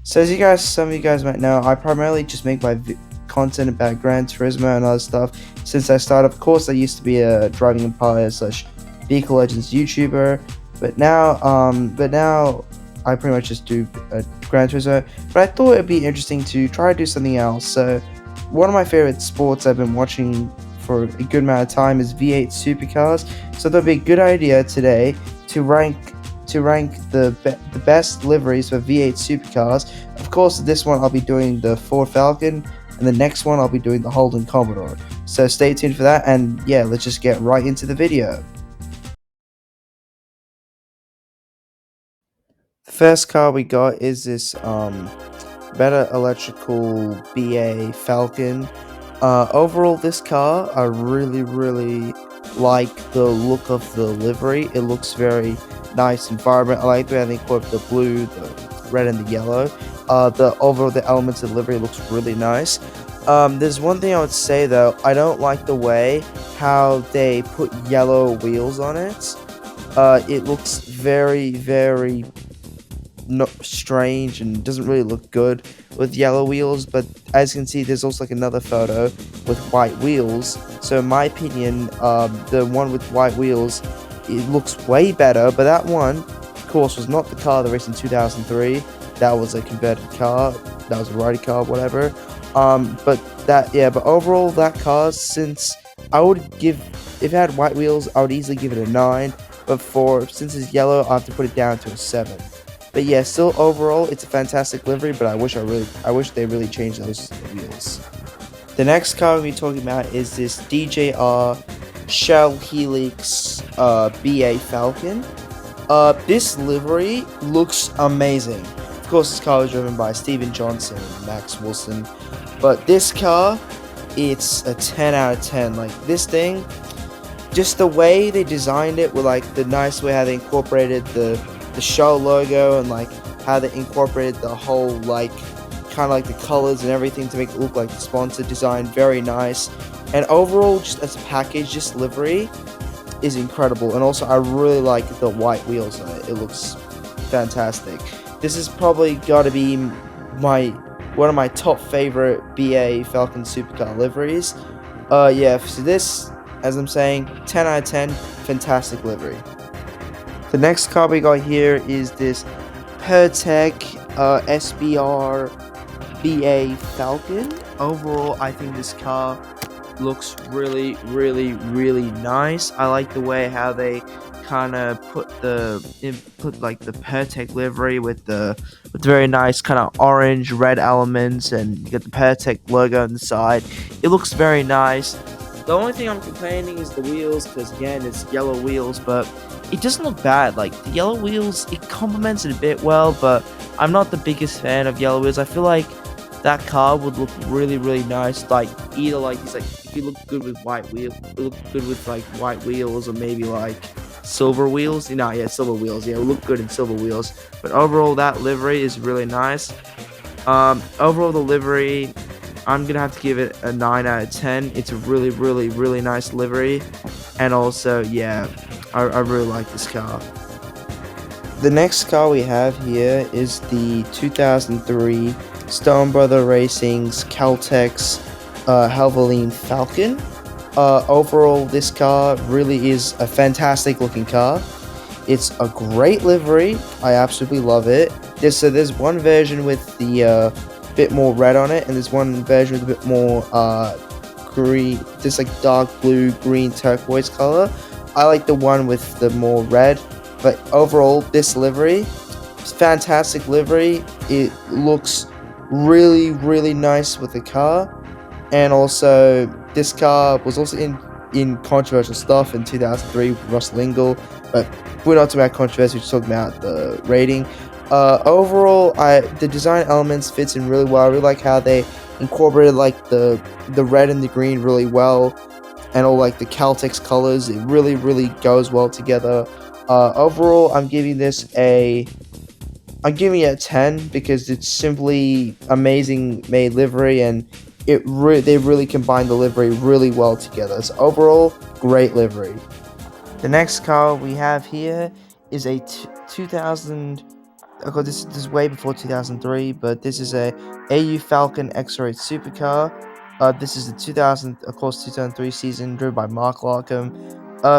So as some of you guys might know, I primarily just make my content about Gran Turismo and other stuff. Since I started, of course, I used to be a Driving Empire / Vehicle Legends YouTuber, but now I pretty much just do Gran Turismo. But I thought it'd be interesting to try to do something else. So one of my favorite sports I've been watching for a good amount of time is V8 Supercars. So that'd be a good idea today to rank the best liveries for V8 Supercars. Of course, this one I'll be doing the Ford Falcon, and the next one I'll be doing the Holden Commodore. So stay tuned for that, and yeah, let's just get right into the video. The first car we got is this Betta electrical BA Falcon. Overall, this car, I really like the look of the livery. It looks very nice and vibrant. I like the way they incorporate the blue, the red, and the yellow. The elements of the livery looks really nice. There's one thing I would say though. I don't like the way how they put yellow wheels on it. It looks very strange and doesn't really look good with yellow wheels, but as you can see, there's also like another photo with white wheels. So in my opinion, the one with white wheels, it looks way better. But that one, of course, was not the car that raced in 2003. That was a converted car. That was a rally car, whatever. But overall, that car, since I would give, if it had white wheels, I would easily give it a 9. But since it's yellow, I have to put it down to a 7. But yeah, still overall, it's a fantastic livery, but I wish they really changed those wheels. The next car we'll be talking about is this DJR Shell Helix BA Falcon. This livery looks amazing. Of course, this car was driven by Steven Johnson and Max Wilson, but this car, it's a 10 out of 10. Like, this thing, just the way they designed it with like the nice way how they incorporated the Shell logo and like how they incorporated the whole like kind of like the colors and everything to make it look like the sponsor design. Very nice. And overall, just as a package, this livery is incredible. And also, I really like the white wheels on it. It looks fantastic. This is probably got to be one of my top favorite BA Falcon Supercar liveries. Yeah, so this, as I'm saying, 10 out of 10, fantastic livery. The next car we got here is this Pirtek SBR BA Falcon. Overall, I think this car looks really nice. I like the way how they kind of put like the Pirtek livery with the very nice kind of orange red elements, and you got the Pirtek logo on the side. It looks very nice. The only thing I'm complaining is the wheels, because again, it's yellow wheels, but it doesn't look bad. Like, the yellow wheels, it complements it a bit well, but I'm not the biggest fan of yellow wheels. I feel like that car would look really nice. Like, either like it's like if you look good with white wheels, or maybe like silver wheels. Silver wheels. Yeah, it would look good in silver wheels. But overall, that livery is really nice. Overall, the livery, I'm gonna have to give it a 9 out of 10. It's a really nice livery, and also, yeah, I really like this car. The next car we have here is the 2003 Stone Brother Racing's Caltex Havoline Falcon. Overall, this car really is a fantastic looking car. It's a great livery. I absolutely love it. There's one version with the bit more red on it, and there's one version with a bit more green, just like dark blue, green, turquoise color. I like the one with the more red, but overall, this livery, it's fantastic livery. It looks really nice with the car, and also this car was also in controversial stuff in 2003 with Russell Ingall, but we're not talking about controversy, we're just talking about the rating. Overall, the design elements fits in really well. I really like how they incorporated like the red and the green really well, and all like the Caltex colors. It really goes well together. Overall, I'm giving it a 10 because it's simply amazing made livery, and they really combine the livery really well together. So overall, great livery. The next car we have here is a 2000 of course, this is way before 2003, but this is a AU Falcon X-Ray supercar. This is the 2003 season, driven by Mark Larkham.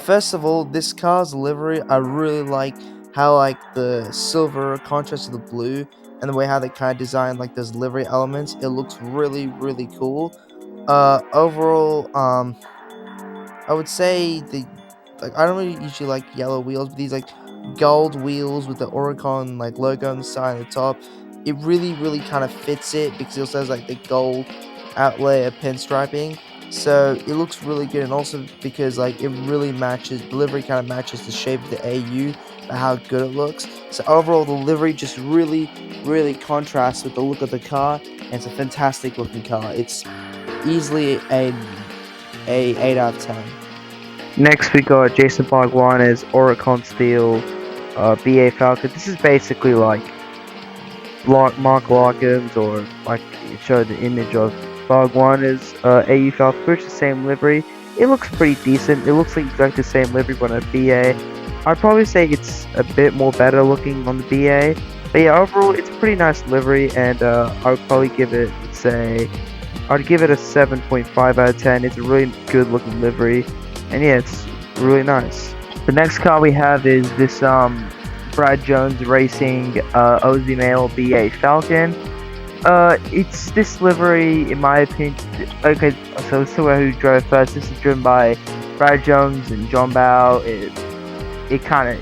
First of all, this car's livery, I really like how like the silver contrast to the blue, and the way how they kind of design like those livery elements. It looks really, really cool. Overall, I would say I don't really usually like yellow wheels, but these like gold wheels with the Orrcon like logo on the side and the top, it really, really kind of fits it because it also has like the gold outlay of pinstriping. So it looks really good, and also because like it really matches, the livery kind of matches the shape of the AU and how good it looks. So overall, the livery just really, really contrasts with the look of the car, and it's a fantastic looking car. It's easily a 8 out of 10. Next, we got Jason Bhagwan's Orrcon Steel BA Falcon. This is basically like Mark Larkins, or like it showed the image of Bhagwan's AU Falcon, which is the same livery. It looks pretty decent. It looks like exactly the same livery but on a BA. I'd probably say it's a bit more better looking on the BA. But yeah, overall, it's a pretty nice livery, and I would probably give it, I'd give it a 7.5 out of 10. It's a really good looking livery, and yeah, it's really nice. The next car we have is this Brad Jones Racing OZ Mail BA Falcon. It's this livery, in my opinion. Okay, so let's talk about who drove first. This is driven by Brad Jones and John Bow. It kind of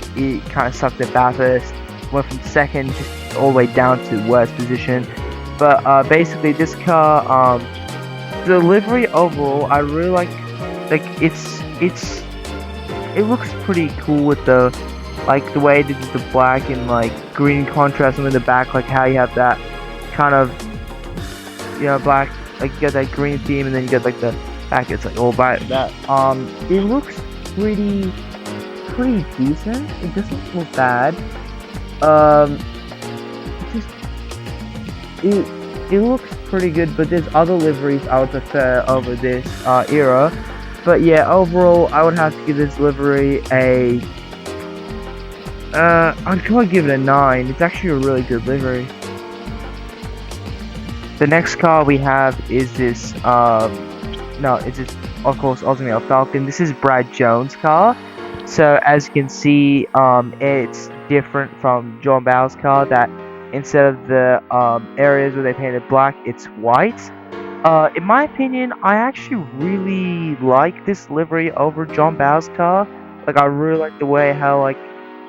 sucked at Bathurst. Went from second just all the way down to worst position. But basically, this car, the livery overall, I really like it looks pretty cool with the way they did the black and like green contrast in the back, like how you have that kind of, you know, black, like you got that green theme, and then you got like the back, it's like all black. That it looks pretty decent. It doesn't look bad. It looks pretty good, but there's other liveries I would prefer over this era. But yeah, overall, I would have to give this livery a I'd probably give it a 9. It's actually a really good livery. The next car we have is this it's this, of course, Ultimate Falcon. This is Brad Jones' car. So as you can see, it's different from John Bow's car, that instead of the areas where they painted black, it's white. In my opinion, I actually really like this livery over John Bow's car. Like, I really like the way how like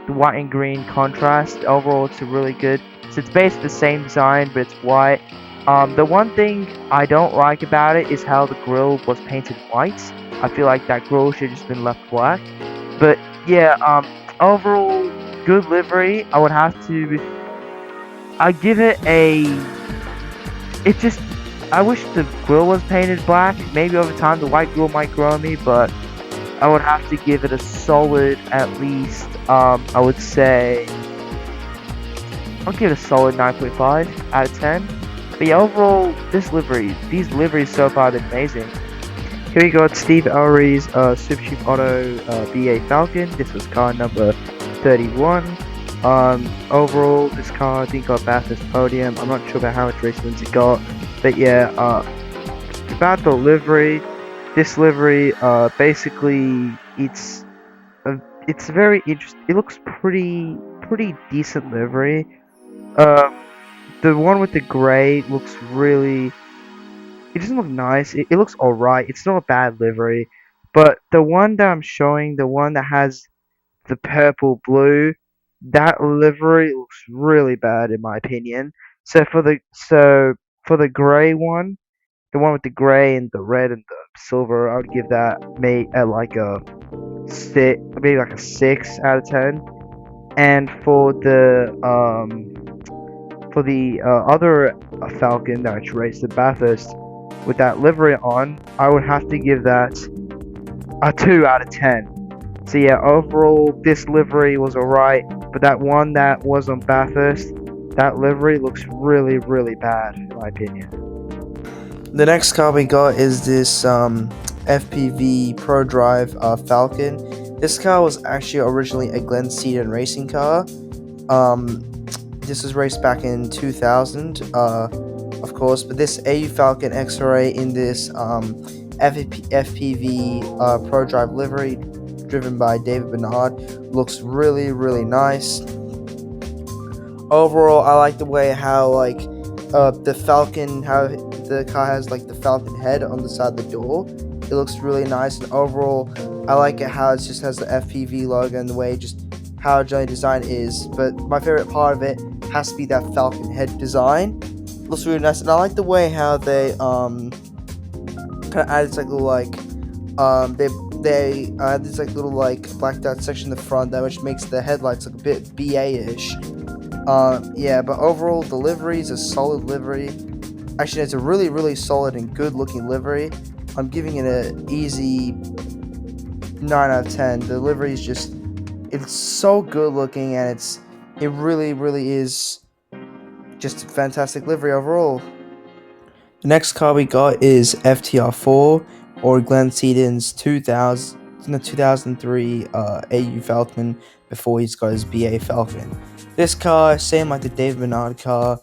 the white and green contrast. Overall, it's really good. So it's basically the same design, but it's white. The one thing I don't like about it is how the grille was painted white. I feel like that grille should have just been left black. But yeah, overall, good livery. I would have to, I'd give it a, I wish the grille was painted black. Maybe over time the white grille might grow on me, but I would have to give it a solid, at least, I would say, I'll give it a solid 9.5 out of 10. But yeah, overall, these liveries so far have been amazing. Here we got Steve Ellery's Super Cheap Auto BA Falcon. This was car number 31. Overall, this car I think got Bathurst podium. I'm not sure about how much race wins it got, but yeah, about the livery. This livery, basically, it's very interesting. It looks pretty decent livery. The one with the gray looks really. It doesn't look nice. It looks alright. It's not a bad livery, but the one that I'm showing, the one that has the purple blue, that livery looks really bad in my opinion. So for the gray one, the one with the gray and the red and the silver, I would give that maybe like a 6 out of 10. And for the other Falcon that I raced at Bathurst with that livery on, I would have to give that a 2 out of 10. So yeah, overall this livery was alright, but that one that was on Bathurst, that livery looks really bad in my opinion. The next car we got is this FPV Pro Drive Falcon. This car was actually originally a Glenn Seton racing car. this was raced back in 2000, of course, but this AU Falcon X-Ray in this FPV Pro Drive livery driven by David Bernard looks really, really nice. Overall, I like the way how the Falcon, how the car has like the Falcon head on the side of the door. It looks really nice, and overall, I like it how it just has the FPV logo and the way just how generally design is. But my favorite part of it has to be that Falcon head design. It looks really nice, and I like the way how they kind of added like little they add this like little like blacked out section in the front that which makes the headlights look a bit BA-ish. Yeah, but overall the livery is a solid livery. Actually, it's a really, really solid and good looking livery. I'm giving it an easy 9 out of 10. The livery is just, it's so good looking, and it really, really is just a fantastic livery overall. The next car we got is FTR4, or Glenn Seton's 2003 AU Falcon before he's got his BA Falcon. This car, same like the David Bernard car,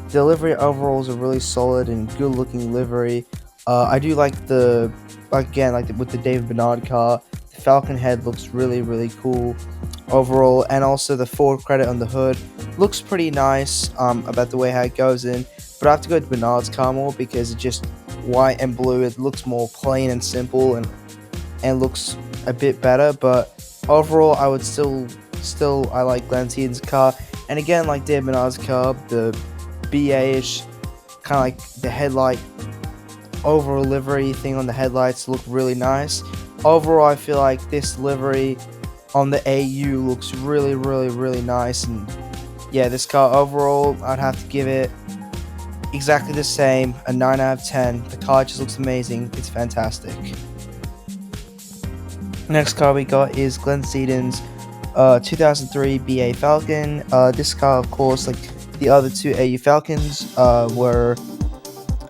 the livery overall is a really solid and good looking livery. I do like with the David Bernard car, the Falcon head looks really, really cool overall, and also the Ford credit on the hood looks pretty nice about the way how it goes in. But I have to go to Bernard's car more because it's just white and blue. It looks more plain and simple and looks a bit better. But overall, I would still I like Glenn Seton's car. And again, like David Bernard's car, the BA-ish kind of like the headlight overall livery thing on the headlights look really nice. Overall, I feel like this livery on the AU looks really, really, really nice. And yeah, this car overall, I'd have to give it exactly the same, a 9 out of 10. The car just looks amazing. It's fantastic. Next car we got is Glenn Seton's 2003 BA Falcon. This car, of course, like the other two AU Falcons, were,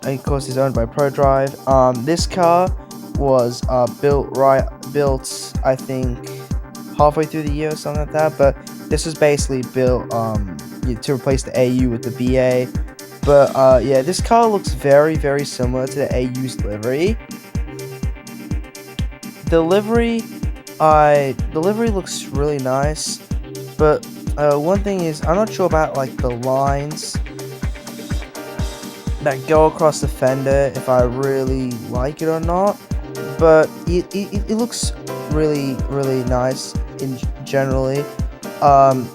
of course, is owned by ProDrive. This car was built, I think, halfway through the year or something like that. But this was basically built to replace the AU with the BA. But yeah, this car looks very, very similar to the AU's livery. The livery looks really nice, but one thing is, I'm not sure about like the lines that go across the fender, if I really like it or not. But it looks really, really nice in generally.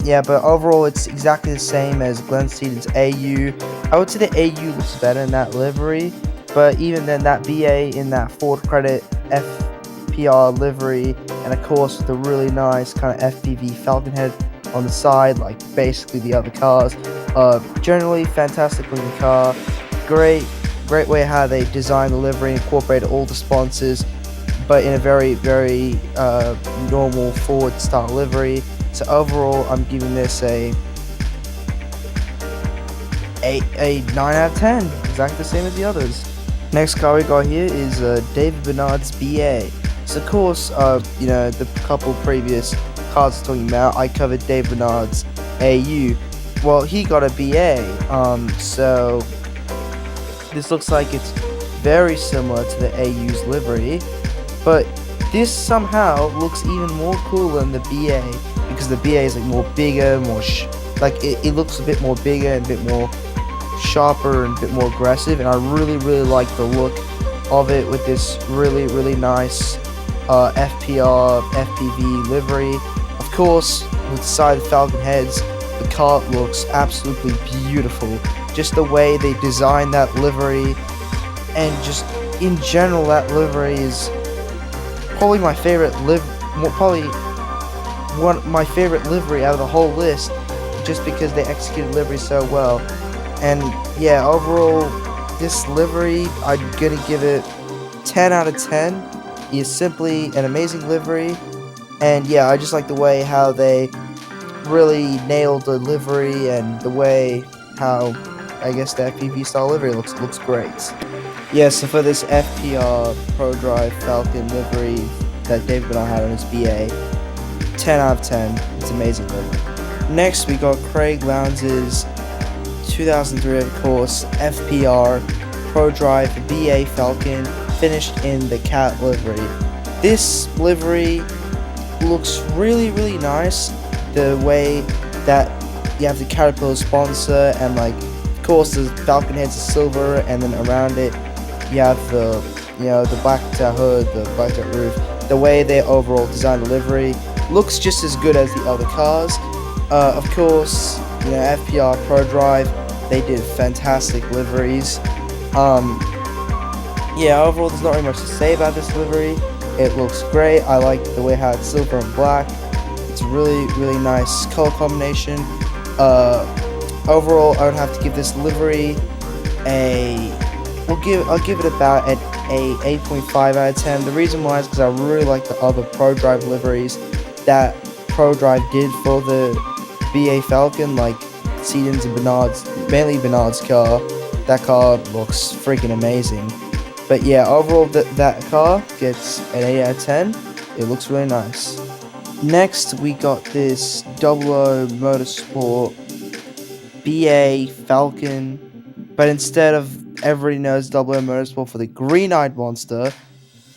Yeah, but overall it's exactly the same as Glenn Seton's AU. I would say the AU looks better in that livery, but even then that BA in that Ford credit FPR livery, and of course with the really nice kind of FPV Falcon head on the side, like basically the other cars. Generally fantastic looking car. Great way how they designed the livery, incorporated all the sponsors, but in a very, very normal Ford style livery. So overall, I'm giving this a 9 out of 10, exactly the same as the others. Next car we got here is David Bernard's BA. So of course, you know, the couple previous cars I was talking about, I covered David Bernard's AU. Well, he got a BA, so this looks like it's very similar to the AU's livery, but this somehow looks even more cool than the BA, because the BA is like more bigger, more it looks a bit more bigger and a bit more sharper and a bit more aggressive, and I really, really like the look of it with this really, really nice FPV livery. Of course, with the side of the Falcon heads, the car looks absolutely beautiful. Just the way they designed that livery, and just in general, that livery is probably my favorite my favorite livery out of the whole list, just because they executed livery so well. And yeah, overall, this livery, I'm gonna give it 10 out of 10. It's simply an amazing livery, and yeah, I just like the way how they really nailed the livery, and the way how, I guess, the FPV style livery looks great. Yeah, so for this FPR Pro Drive Falcon livery that David Bernard had on his BA, 10 out of 10. It's amazing livery. Next, we got Craig Lowndes' 2003, of course, FPR Pro Drive BA Falcon, finished in the CAT livery. This livery looks really nice. The way that you have the Caterpillar sponsor, and like, of course, the Falcon heads are silver, and then around it you have the the black hood, the black roof. The way they overall designed the livery looks just as good as the other cars. Of course, FPR Pro Drive, they did fantastic liveries. Yeah, overall, there's not really much to say about this livery. It looks great. I like the way how it's silver and black. It's a really nice color combination. Overall, I would have to give this livery I'll give it about a 8.5 out of 10. The reason why is because I really like the other Pro Drive liveries that Pro Drive did for the BA Falcon, like Seton's and Bernard's, mainly Bernard's car. That car looks freaking amazing. But yeah, overall that car gets an 8 out of 10. It looks really nice. Next, we got this 00 Motorsport BA Falcon, but instead of everybody knows 00 Motorsport for the green-eyed monster,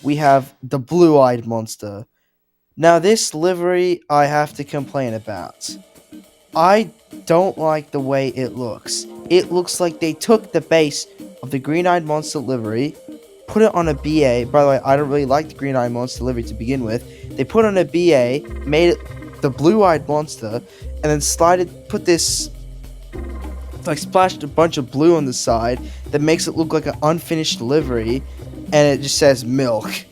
we have the blue-eyed monster. Now, this livery I have to complain about. I don't like the way it looks. It looks like they took the base of the green-eyed monster livery, put it on a BA. By the way, I don't really like the green-eyed monster livery to begin with. They put on a BA, made it the blue-eyed monster, and then put this, like, splashed a bunch of blue on the side that makes it look like an unfinished livery, and it just says milk.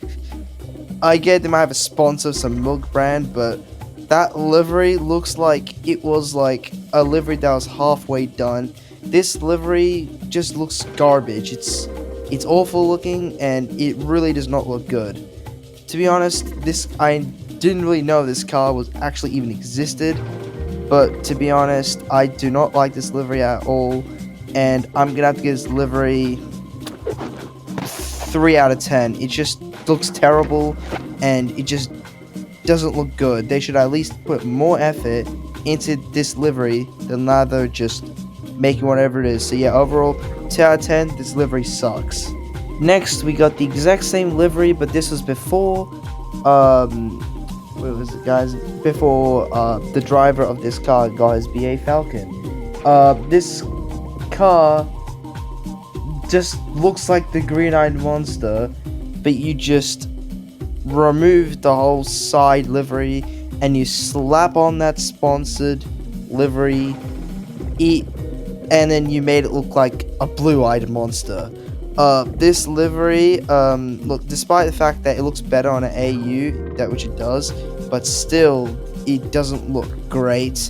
I get they might have a sponsor, some milk brand, but that livery looks like it was like a livery that was halfway done. This livery just looks garbage. It's awful looking, and it really does not look good. To be honest, I didn't really know this car was actually even existed, but to be honest, I do not like this livery at all, and I'm gonna have to give this livery 3 out of 10. It just looks terrible, and it just doesn't look good. They should at least put more effort into this livery than rather just making whatever it is. So yeah, overall, 2 out of 10, this livery sucks. Next, we got the exact same livery, but this was before, what was it, guys? Before the driver of this car got his BA Falcon. This car just looks like the green-eyed monster, but you just remove the whole side livery and you slap on that sponsored livery, and then you made it look like a blue-eyed monster. This livery, look, despite the fact that it looks better on an AU, which it does, but still, it doesn't look great.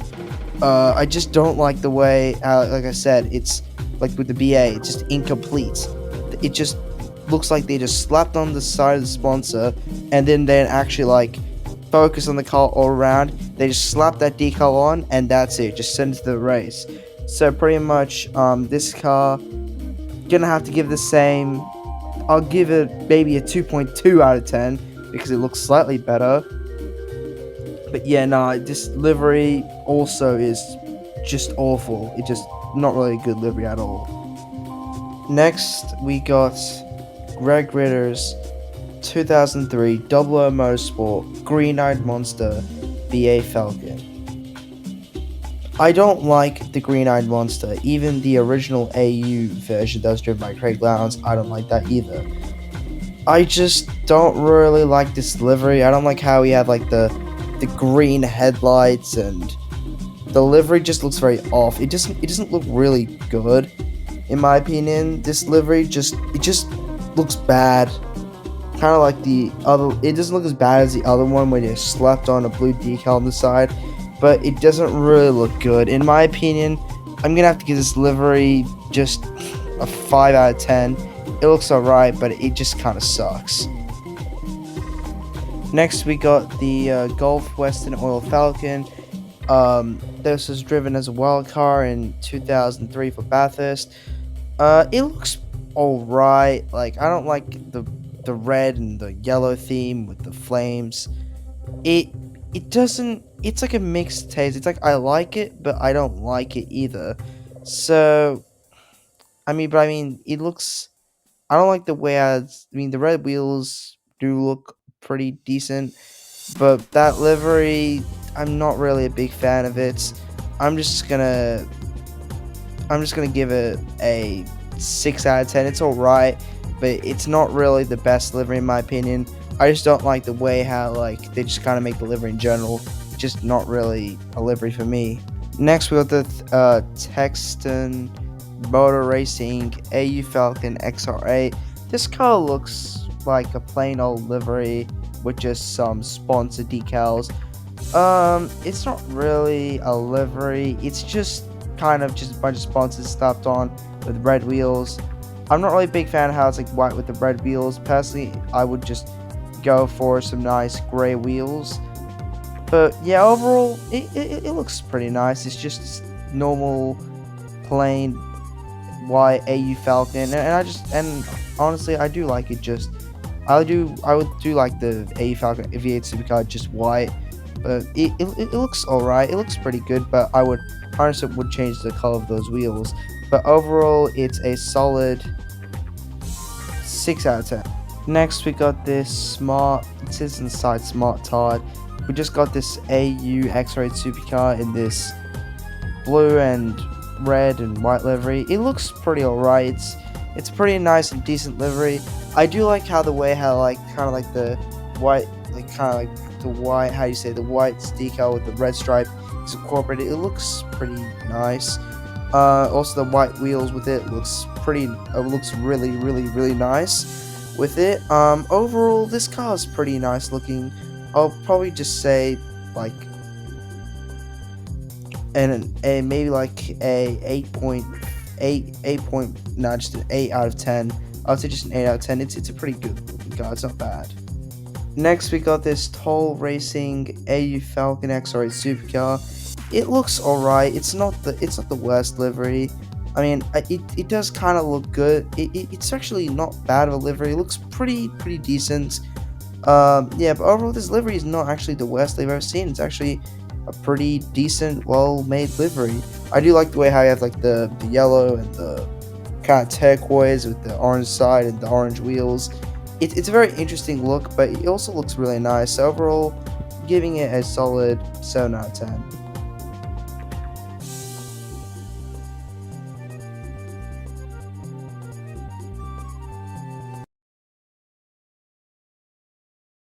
I just don't like the way, like I said, it's like with the BA, it's just incomplete. It just looks like they just slapped on the side of the sponsor, and then they actually like focus on the car all around. They just slap that decal on, and that's it. Just send it to the race. So pretty much, this car, gonna have to give the same. I'll give it maybe a 2.2 out of 10 because it looks slightly better. But yeah, no, this livery also is just awful. It's just not really a good livery at all. Next, we got Greg Ritter's 2003 00 Motorsport Green-Eyed Monster BA Falcon. I don't like the Green-Eyed Monster. Even the original AU version that was driven by Craig Lowndes, I don't like that either. I just don't really like this livery. I don't like how he had like the green headlights, and the livery just looks very off. It doesn't look really good, in my opinion. This livery just looks bad. Kind of like the other. It doesn't look as bad as the other one when you slapped on a blue decal on the side, but it doesn't really look good. In my opinion, I'm gonna have to give this livery just a 5 out of 10. It looks alright, but it just kind of sucks. Next, we got the Gulf Western Oil Falcon. This was driven as a wild car in 2003 for Bathurst. It looks alright. Like, I don't like the red and the yellow theme with the flames. It doesn't it's like a mixed taste. It's like I like it, but I don't like it either. So I mean, it looks. I don't like the way the red wheels do look pretty decent, but that livery, I'm not really a big fan of it. I'm just gonna I'm just gonna give it a 6 out of 10. It's all right, but it's not really the best livery in my opinion. I just don't like the way how like they just kind of make the livery in general. Just not really a livery for me. Next, we got the Thexton Motor Racing AU Falcon XR8. This car looks like a plain old livery with just some sponsor decals. It's not really a livery. It's just kind of just a bunch of sponsors slapped on with red wheels. I'm not really a big fan of how it's like white with the red wheels. Personally, I would just go for some nice gray wheels. But yeah, overall, it looks pretty nice. It's just normal, plain white AU Falcon, and honestly, I do like it. I would do like the AU Falcon V8 Supercar just white, but it looks alright. It looks pretty good, but I would honestly would change the color of those wheels. But overall, it's a solid 6 out of 10. Next, we got this smart citizen side smart tard. We just got this AU X-Rated Supercar in this blue and red and white livery. It looks pretty alright. It's pretty nice and decent livery. I do like how like kind of like the white, like kind of like the white, how you say, the white decal with the red stripe is incorporated. It looks pretty nice. Also the white wheels with it looks really nice with it. Overall, this car is pretty nice looking. I'll probably just say like maybe like a 8.8 no, just an 8 out of 10. I would say just an 8 out of 10. It's a pretty good looking car. It's not bad. Next, we got this Toll Racing AU Falcon XR8 Supercar. It looks alright. It's not the worst livery. I mean, it does kind of look good. It's actually not bad of a livery. It looks pretty decent. Yeah, but overall, this livery is not actually the worst they've ever seen. It's actually a pretty decent, well-made livery. I do like the way how you have like the yellow and the kind of turquoise with the orange side and the orange wheels. It's a very interesting look, but it also looks really nice. So overall, giving it a solid 7 out of 10.